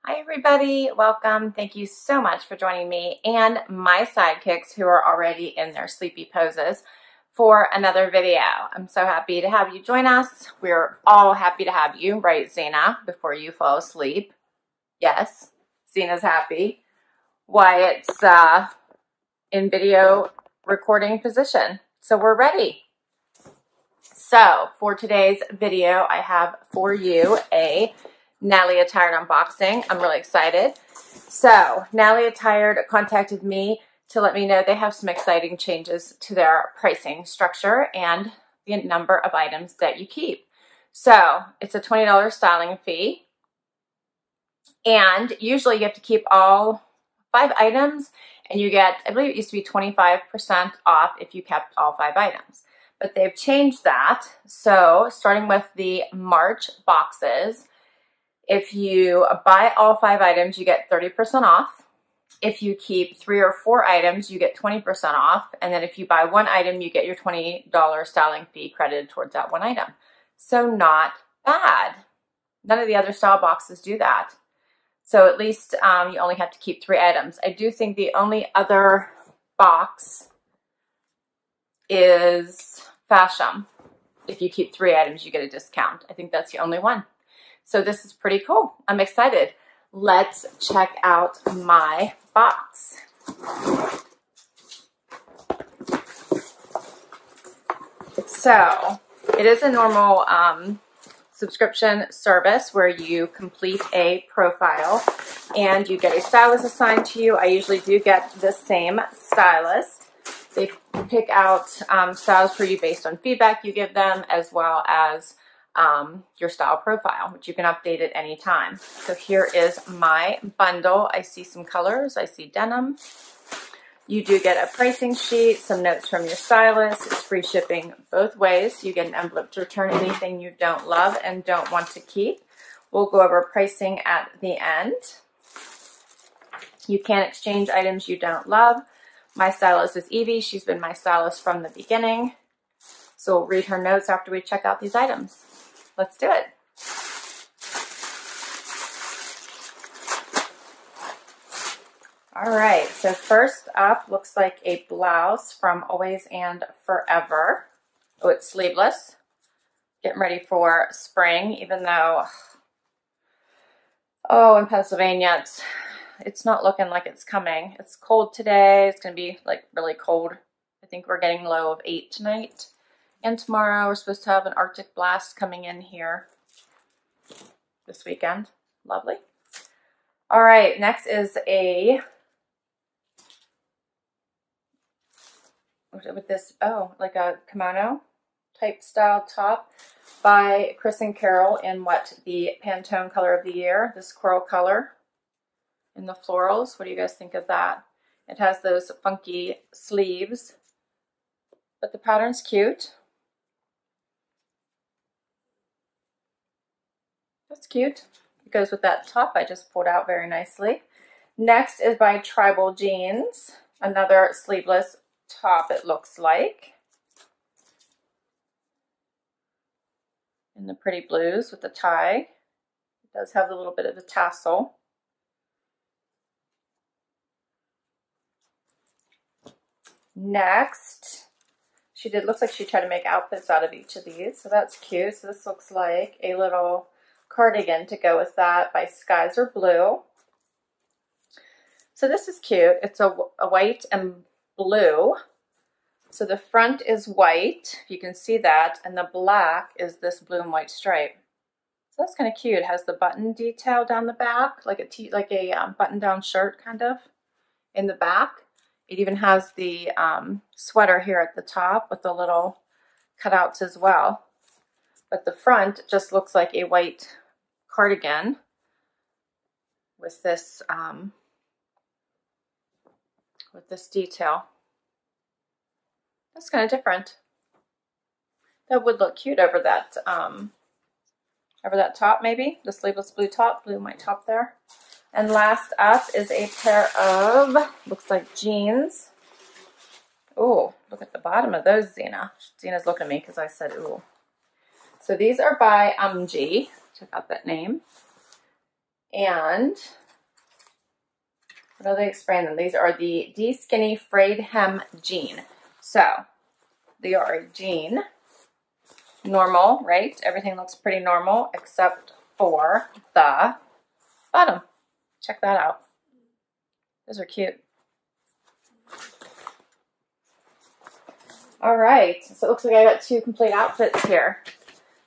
Hi everybody, welcome. Thank you so much for joining me and my sidekicks who are already in their sleepy poses for another video. I'm so happy to have you join us. We're all happy to have you, right Zena, before you fall asleep. Yes, Zena's happy. Wyatt's in video recording position. So we're ready. So for today's video, I have for you a Natalie Attired unboxing. I'm really excited. So Natalie Attired contacted me to let me know they have some exciting changes to their pricing structure and the number of items that you keep. So it's a $20 styling fee. And usually you have to keep all 5 items and you get, I believe it used to be 25% off if you kept all 5 items. But they've changed that. So starting with the March boxes, if you buy all 5 items, you get 30% off. If you keep 3 or 4 items, you get 20% off. And then if you buy 1 item, you get your $20 styling fee credited towards that 1 item. So not bad. None of the other style boxes do that. So at least you only have to keep 3 items. I do think the only other box is Fashion. If you keep 3 items, you get a discount. I think that's the only one. So this is pretty cool. I'm excited. Let's check out my box. So it is a normal subscription service where you complete a profile and you get a stylist assigned to you. I usually do get the same stylist. They pick out styles for you based on feedback you give them, as well as your style profile, which you can update at any time. So here is my bundle. I see some colors. I see denim. You do get a pricing sheet, some notes from your stylist. It's free shipping both ways. You get an envelope to return anything you don't love and don't want to keep. We'll go over pricing at the end. You can exchange items you don't love. My stylist is Evie. She's been my stylist from the beginning. So we'll read her notes after we check out these items. Let's do it. All right, so first up looks like a blouse from Always and Forever. Oh, it's sleeveless. Getting ready for spring, even though, oh, in Pennsylvania, it's not looking like it's coming. It's cold today. It's going to be like really cold. I think we're getting low of 8 tonight. And tomorrow we're supposed to have an Arctic blast coming in here this weekend. Lovely. All right, next is a, with this, oh, like a kimono type style top by Chris and Carol in what, the Pantone color of the year, this coral color in the florals. What do you guys think of that? It has those funky sleeves, but the pattern's cute. That's cute. It goes with that top I just pulled out very nicely. Next is by Tribal Jeans, another sleeveless top it looks like. In the pretty blues with the tie. It does have a little bit of the tassel. Next, looks like she tried to make outfits out of each of these, so that's cute. So this looks like a little cardigan to go with that by Skies Are Blue. So this is cute. It's a white and blue. So the front is white, if you can see that, and the black is this blue and white stripe. So that's kind of cute. It has the button detail down the back, like a button-down shirt kind of in the back. It even has the sweater here at the top with the little cutouts as well. But the front just looks like a white cardigan with this detail. That's kind of different. That would look cute over that top, maybe the sleeveless blue top, blue and white top there. And last up is a pair of, looks like jeans. Oh, look at the bottom of those, Zena. Zena's looking at me because I said ooh. So these are by Check out that name. And what are they spraying them? These are the D-Skinny Frayed Hem Jean. So they are a jean. Normal, right? Everything looks pretty normal except for the bottom. Check that out. Those are cute. All right, so it looks like I got 2 complete outfits here.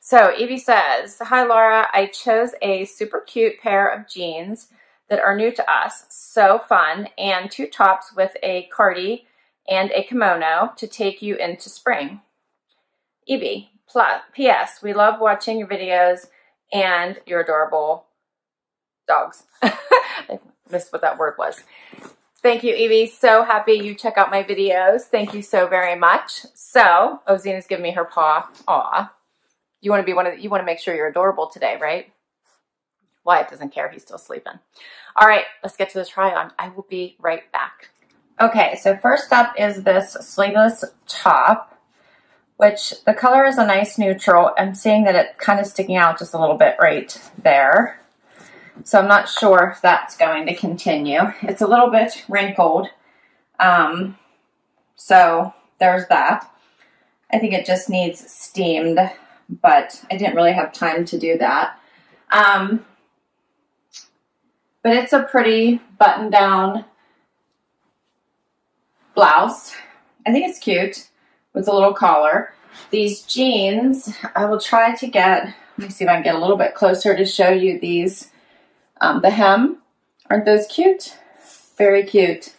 So Evie says, hi Laura, I chose a super cute pair of jeans that are new to us, so fun, and 2 tops with a cardi and a kimono to take you into spring. Evie, P.S. We love watching your videos and your adorable dogs. I missed what that word was. Thank you, Evie. So happy you check out my videos. Thank you so very much. So, Zena's giving me her paw. Aw. You want to be you want to make sure you're adorable today, right? Wyatt doesn't care. He's still sleeping. All right, let's get to the try on. I will be right back. Okay, so first up is this sleeveless top, which the color is a nice neutral. I'm seeing that it's kind of sticking out just a little bit right there. So I'm not sure if that's going to continue. It's a little bit wrinkled. So there's that. I think it just needs steamed, but I didn't really have time to do that. But it's a pretty button-down blouse. I think it's cute with a little collar. These jeans, I will try to get, let me see if I can get a little bit closer to show you these. The hem, aren't those cute? Very cute.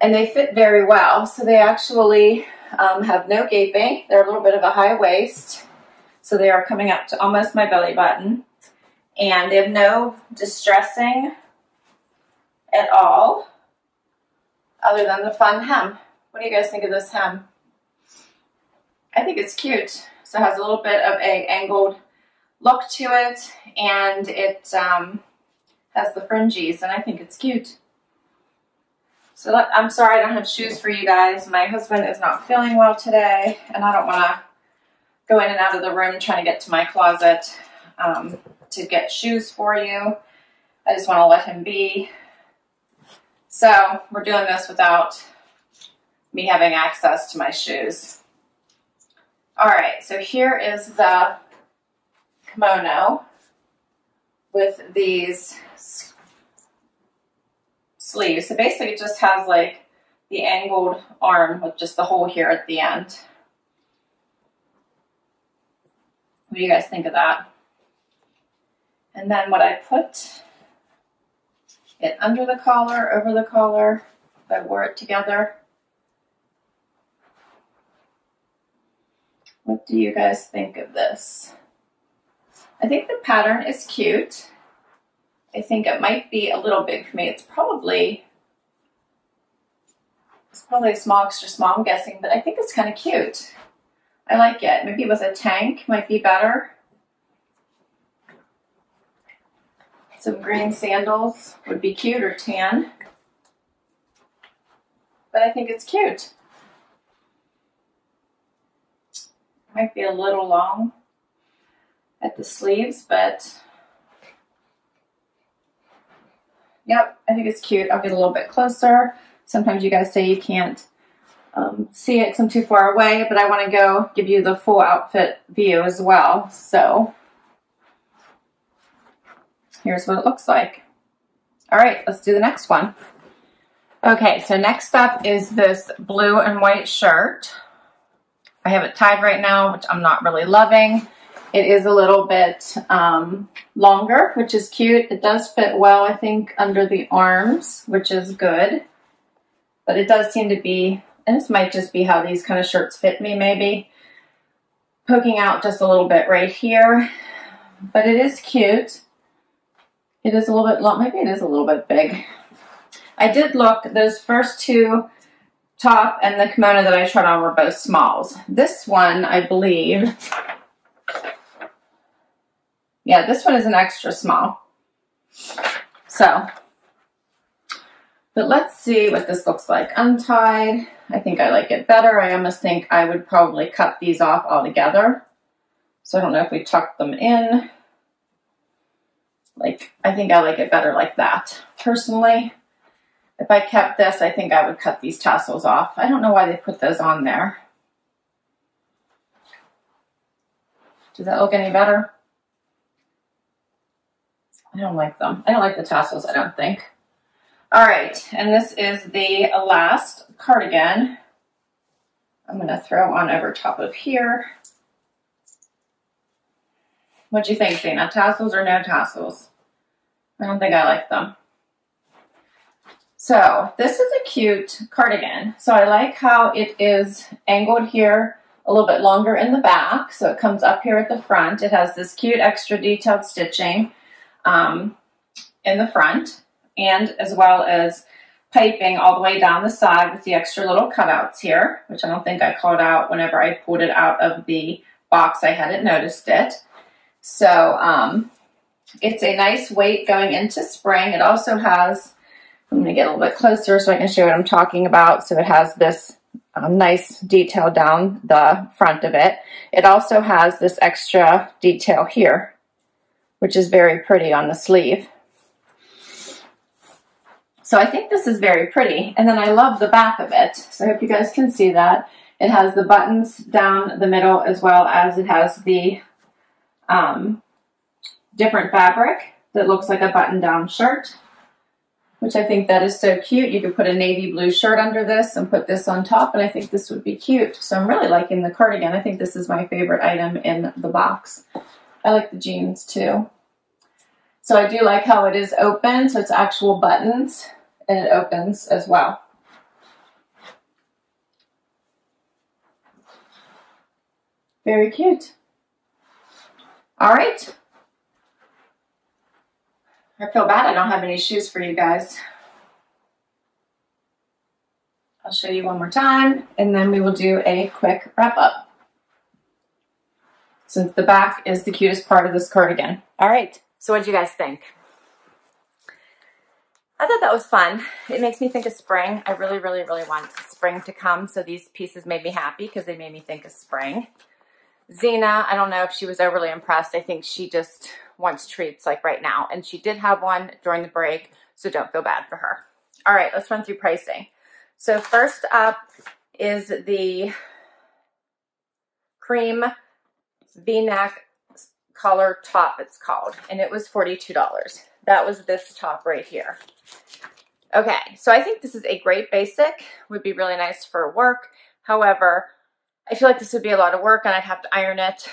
And they fit very well. So they actually have no gaping. They're a little bit of a high waist. So they are coming up to almost my belly button. And they have no distressing at all, other than the fun hem. What do you guys think of this hem? I think it's cute. So it has a little bit of a angled look to it, and it has the fringes, and I think it's cute. So I'm sorry I don't have shoes for you guys. My husband is not feeling well today, and I don't want to go in and out of the room trying to get to my closet to get shoes for you. I just want to let him be. So we're doing this without me having access to my shoes. All right, so here is the kimono with these sleeves. So basically it just has like the angled arm with just the hole here at the end. What do you guys think of that? And then what I put it under the collar, over the collar, if I wore it together. What do you guys think of this? I think the pattern is cute. I think it might be a little big for me. It's probably a small, extra small, I'm guessing, but I think it's kind of cute. I like it. Maybe with a tank might be better. Some green sandals would be cute, or tan. But I think it's cute. Might be a little long at the sleeves, but yep, I think it's cute. I'll get a little bit closer. Sometimes you guys say you can't see it because I'm too far away, but I want to go give you the full outfit view as well. So here's what it looks like. All right, let's do the next one. Okay, so next up is this blue and white shirt. I have it tied right now, which I'm not really loving. It is a little bit longer, which is cute. It does fit well, I think, under the arms, which is good. But it does seem to be, and this might just be how these kind of shirts fit me, maybe, poking out just a little bit right here. But it is cute. It is a little bit long. Maybe it is a little bit big. I did look, those first two, top and the kimono that I tried on, were both smalls. This one, I believe, yeah, this one is an extra small. So, but let's see what this looks like untied. I think I like it better. I almost think I would probably cut these off altogether. So I don't know if we tuck them in. Like, I think I like it better like that. Personally, if I kept this, I think I would cut these tassels off. I don't know why they put those on there. Does that look any better? I don't like them. I don't like the tassels, I don't think. All right, and this is the last cardigan. I'm gonna throw on over top of here. What do you think, Dana? Tassels or no tassels? I don't think I like them. So this is a cute cardigan. So I like how it is angled here, a little bit longer in the back. So it comes up here at the front. It has this cute extra detailed stitching in the front, and as well as piping all the way down the side with the extra little cutouts here, which I don't think I called out whenever I pulled it out of the box. I hadn't noticed it. So it's a nice weight going into spring. It also has, I'm going to get a little bit closer so I can show you what I'm talking about. So it has this nice detail down the front of it. It also has this extra detail here, which is very pretty on the sleeve. So I think this is very pretty. And then I love the back of it. So I hope you guys can see that. It has the buttons down the middle, as well as it has the different fabric that looks like a button-down shirt, which I think that is so cute. You could put a navy blue shirt under this and put this on top, and I think this would be cute. So I'm really liking the cardigan. I think this is my favorite item in the box. I like the jeans too. So I do like how it is open, so it's actual buttons, and it opens as well. Very cute. All right. I feel bad I don't have any shoes for you guys. I'll show you one more time, and then we will do a quick wrap up, since the back is the cutest part of this cardigan. All right, so what did you guys think? I thought that was fun. It makes me think of spring. I really, really, really want spring to come, so these pieces made me happy because they made me think of spring. Zena, I don't know if she was overly impressed. I think she just wants treats like right now. And she did have one during the break, so don't feel bad for her. All right, let's run through pricing. So first up is the cream V-neck collar top, it's called. And it was $42. That was this top right here. Okay, so I think this is a great basic. Would be really nice for work. However, I feel like this would be a lot of work and I'd have to iron it.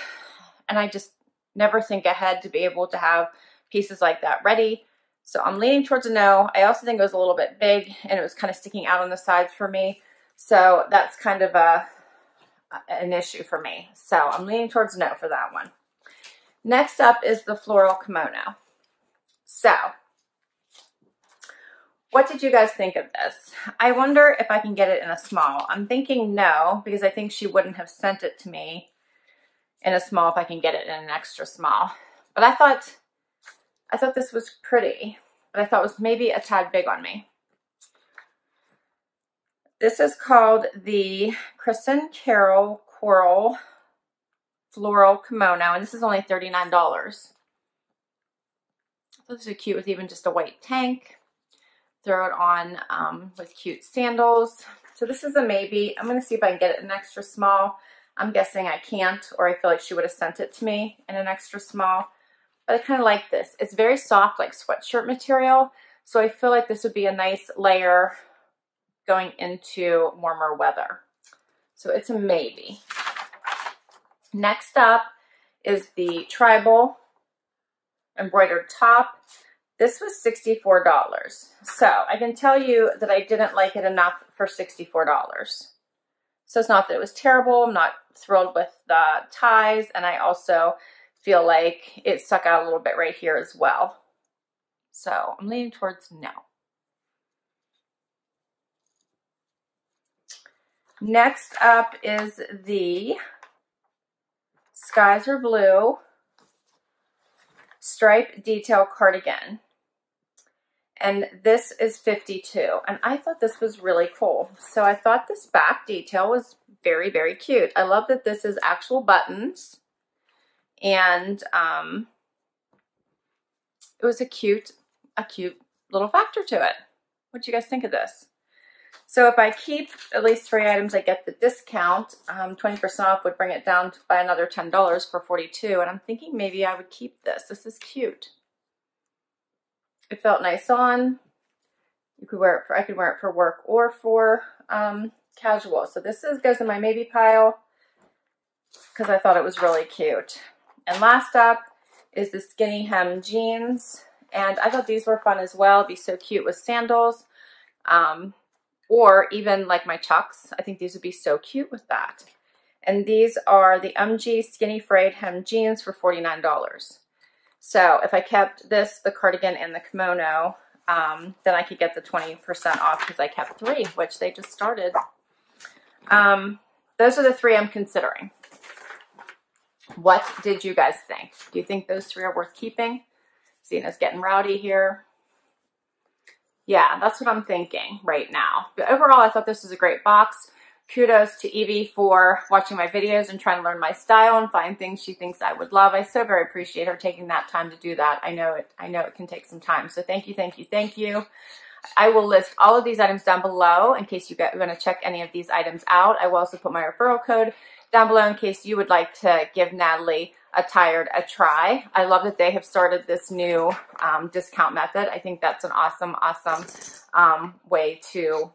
And I just never think ahead to be able to have pieces like that ready. So I'm leaning towards a no. I also think it was a little bit big and it was kind of sticking out on the sides for me. So that's kind of an issue for me. So I'm leaning towards no for that one. Next up is the floral kimono. So what did you guys think of this? I wonder if I can get it in a small. I'm thinking no, because I think she wouldn't have sent it to me in a small if I can get it in an extra small. But I thought this was pretty, but I thought it was maybe a tad big on me. This is called the Kristen Carroll Coral Floral Kimono, and this is only $39. I thought this was cute with even just a white tank. Throw it on with cute sandals. So this is a maybe. I'm going to see if I can get it in an extra small. I'm guessing I can't, or I feel like she would have sent it to me in an extra small. But I kind of like this. It's very soft, like sweatshirt material. So I feel like this would be a nice layer going into warmer weather. So it's a maybe. Next up is the tribal embroidered top. This was $64. So I can tell you that I didn't like it enough for $64. So it's not that it was terrible. I'm not thrilled with the ties. And I also feel like it stuck out a little bit right here as well. So I'm leaning towards no. Next up is the Skies Are Blue stripe detail cardigan. And this is $52. And I thought this was really cool. So I thought this back detail was very, very cute. I love that this is actual buttons. And it it was a cute little factor to it. What do you guys think of this? So if I keep at least 3 items, I get the discount. 20% off would bring it down by another $10 for $42. And I'm thinking maybe I would keep this. This is cute. It felt nice on. You could wear it for, I could wear it for work or for casual. So this goes in my maybe pile because I thought it was really cute. And last up is the skinny hem jeans. And I thought these were fun as well. It'd be so cute with sandals. Or even like my Chucks. I think these would be so cute with that. And these are the MG Skinny Frayed Hem Jeans for $49. So if I kept this, the cardigan, and the kimono, then I could get the 20% off because I kept 3, which they just started. Those are the 3 I'm considering. What did you guys think? Do you think those 3 are worth keeping? Zena's getting rowdy here. Yeah, that's what I'm thinking right now. But overall, I thought this was a great box. Kudos to Evie for watching my videos and trying to learn my style and find things she thinks I would love. I so very appreciate her taking that time to do that. I know it can take some time. So thank you, thank you, thank you. I will list all of these items down below in case you want to check any of these items out. I will also put my referral code down below in case you would like to give Natalie Attired a try. I love that they have started this new discount method. I think that's an awesome way to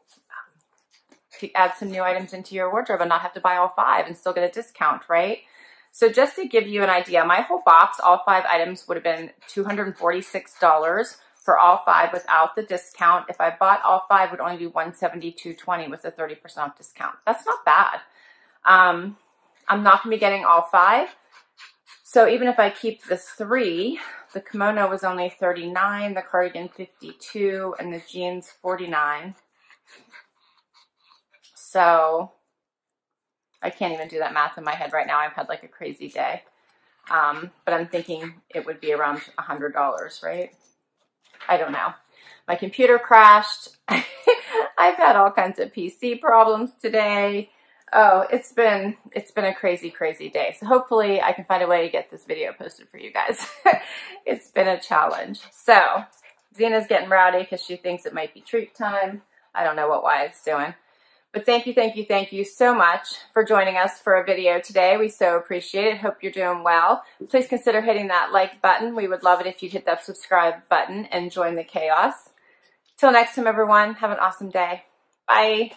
add some new items into your wardrobe and not have to buy all 5 and still get a discount, right? So just to give you an idea, my whole box, all 5 items would have been $246 for all 5 without the discount. If I bought all 5, it would only be $172.20 with a 30% off discount. That's not bad. I'm not going to be getting all 5. So even if I keep the 3, the kimono was only $39, the cardigan $52, and the jeans $49. So I can't even do that math in my head right now. I've had like a crazy day. But I'm thinking it would be around $100, right? I don't know. My computer crashed. I've had all kinds of PC problems today. Oh, it's been a crazy, crazy day. So hopefully I can find a way to get this video posted for you guys. It's been a challenge. So Zena's getting rowdy because she thinks it might be treat time. I don't know what Wyatt's doing. But thank you so much for joining us for a video today. We so appreciate it. Hope you're doing well. Please consider hitting that like button. We would love it if you'd hit that subscribe button and join the chaos. Till next time, everyone, have an awesome day. Bye.